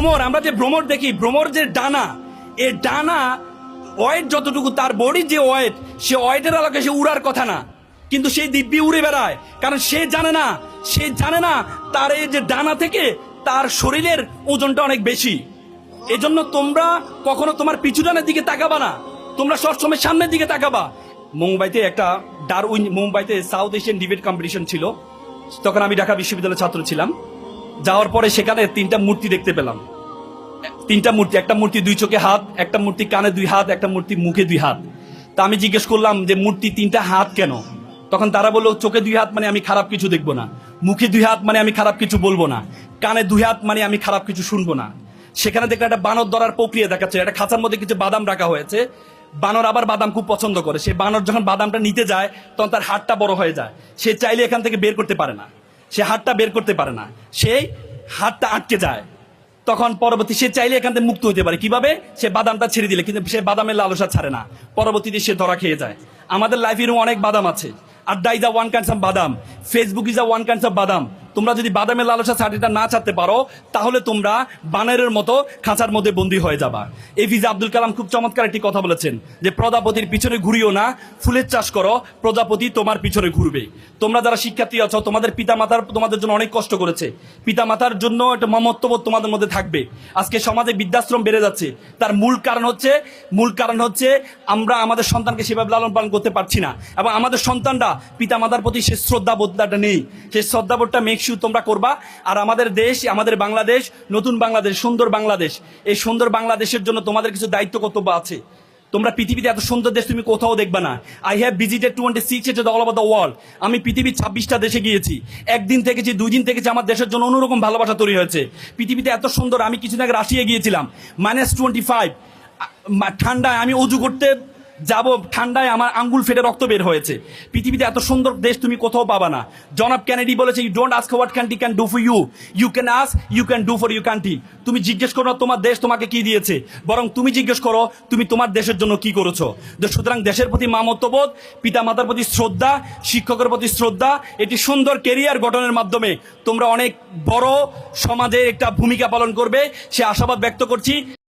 ভ্রমর, আমরা যে ভ্রমর দেখি, ভ্রমর যে ডানা, এই ডানা ওয়েট যতটুকু, তার বডির যে ওয়েট, সে ওয়েটের আলোকে সে উড়ার কথা না, কিন্তু সেই দিব্যি উড়ে বেড়ায়। কারণ সে জানে না তার এই যে ডানা থেকে তার শরীরের ওজনটা অনেক বেশি। এজন্য তোমরা কখনো তোমার পিছু ডানের দিকে তাকাবা না, তোমরা সবসময় সামনের দিকে তাকাবা। মুম্বাইতে সাউথ এশিয়ান ডিবেট কম্পিটিশন ছিল, তখন আমি ঢাকা বিশ্ববিদ্যালয়ের ছাত্র ছিলাম। যাওয়ার পরে সেখানে 3টা মূর্তি দেখতে পেলাম। 3টা মূর্তি, একটা মূর্তি 2 চোখে হাত, একটা মূর্তি কানে 2 হাত, একটা মূর্তি মুখে 2 হাত। তা আমি জিজ্ঞেস করলাম যে মূর্তি 3টা হাত কেন? তখন তারা বললো চোখে 2 হাত মানে আমি খারাপ কিছু দেখবো না, মুখে 2 হাত মানে আমি খারাপ কিছু বলবো না, কানে 2 হাত মানে আমি খারাপ কিছু শুনবো না। সেখানে দেখলে একটা বানর ধরার প্রক্রিয়া দেখাচ্ছে, একটা খাঁচার মধ্যে কিছু বাদাম রাখা হয়েছে। বানর আবার বাদাম খুব পছন্দ করে, সে বানর যখন বাদামটা নিতে যায় তখন তার হাতটা বড় হয়ে যায়, সে চাইলে এখান থেকে বের করতে পারে না, সে হাতটা বের করতে পারে না, সেই হাতটা আটকে যায়। তখন পরবর্তী সে চাইলে এখান থেকে মুক্ত হতে পারে কিভাবে? সে বাদামটা ছেড়ে দিলে, কিন্তু সে বাদামের লালসা ছাড়ে না, পরবর্তীতে সে ধরা খেয়ে যায়। আমাদের লাইফে অনেক বাদাম আছে। আড্ডা is a one kinds of বাদাম, Facebook is a one kinds of বাদাম। তোমরা যদি বাদামের লালসা ছাড়িটা না ছাড়তে পারো, তাহলে তোমরা বানরের মতো খাঁচার মধ্যে বন্দী হয়ে যাবা। এপিজে আব্দুল কালাম খুব চমৎকার একটি কথা বলেছেন যে প্রজাপতির পিছনে ঘুরিও না, ফুলের চাষ করো, প্রজাপতি তোমার পিছনে ঘুরবে। তোমরা যারা শিক্ষার্থী আছো, তোমাদের পিতা মাতার তোমাদের জন্য অনেক কষ্ট করেছে, পিতা মাতার জন্য একটা মমত্ববোধ তোমাদের মধ্যে থাকবে। আজকে সমাজে বৃদ্ধাশ্রম বেড়ে যাচ্ছে, তার মূল কারণ হচ্ছে আমরা আমাদের সন্তানকে সেভাবে লালন পালন করতে পারছি না, এবং আমাদের সন্তানরা পিতা মাতার প্রতি সে শ্রদ্ধাবোধটা নেই। সেই শ্রদ্ধাবোধটা তোমরা করবা। আর আমাদের দেশ, আমাদের বাংলাদেশ, নতুন বাংলাদেশ, সুন্দর বাংলাদেশ, এই সুন্দর বাংলাদেশের জন্য তোমাদের কিছু দায়িত্ব কর্তব্য আছে। তোমরা পৃথিবীতে এত সুন্দর দেশ তুমি কোথাও দেখবে না। I have visited 26 states all over the world. আমি পৃথিবীর 26টা দেশে গিয়েছি, একদিন থেকেছি, 2 দিন থেকেছি, আমার দেশের জন্য অন্যরকম ভালোবাসা তৈরি হয়েছে। পৃথিবীতে এত সুন্দর। আমি কিছুদিন আগে রাশিয়া গিয়েছিলাম, -25 ঠান্ডায় আমি অজু করতে যাব, ঠান্ডায় আমার আঙ্গুল ফেটে রক্ত বের হয়েছে। পৃথিবীতে এত সুন্দর দেশ তুমি কোথাও পাবা না। জন এফ কেনেডি বলেছে, you don't ask what country can do for you, you can ask you can do for your country. তুমি জিজ্ঞেস করো না তোমার দেশ তোমাকে কি দিয়েছে, বরং তুমি জিজ্ঞেস করো তুমি তোমার দেশের জন্য কি করেছো। সুতরাং দেশের প্রতি মামত্ববোধ, পিতা মাতার প্রতি শ্রদ্ধা, শিক্ষকের প্রতি শ্রদ্ধা, এটি সুন্দর কেরিয়ার গঠনের মাধ্যমে তোমরা অনেক বড় সমাজে একটা ভূমিকা পালন করবে, সে আশাবাদ ব্যক্ত করছি।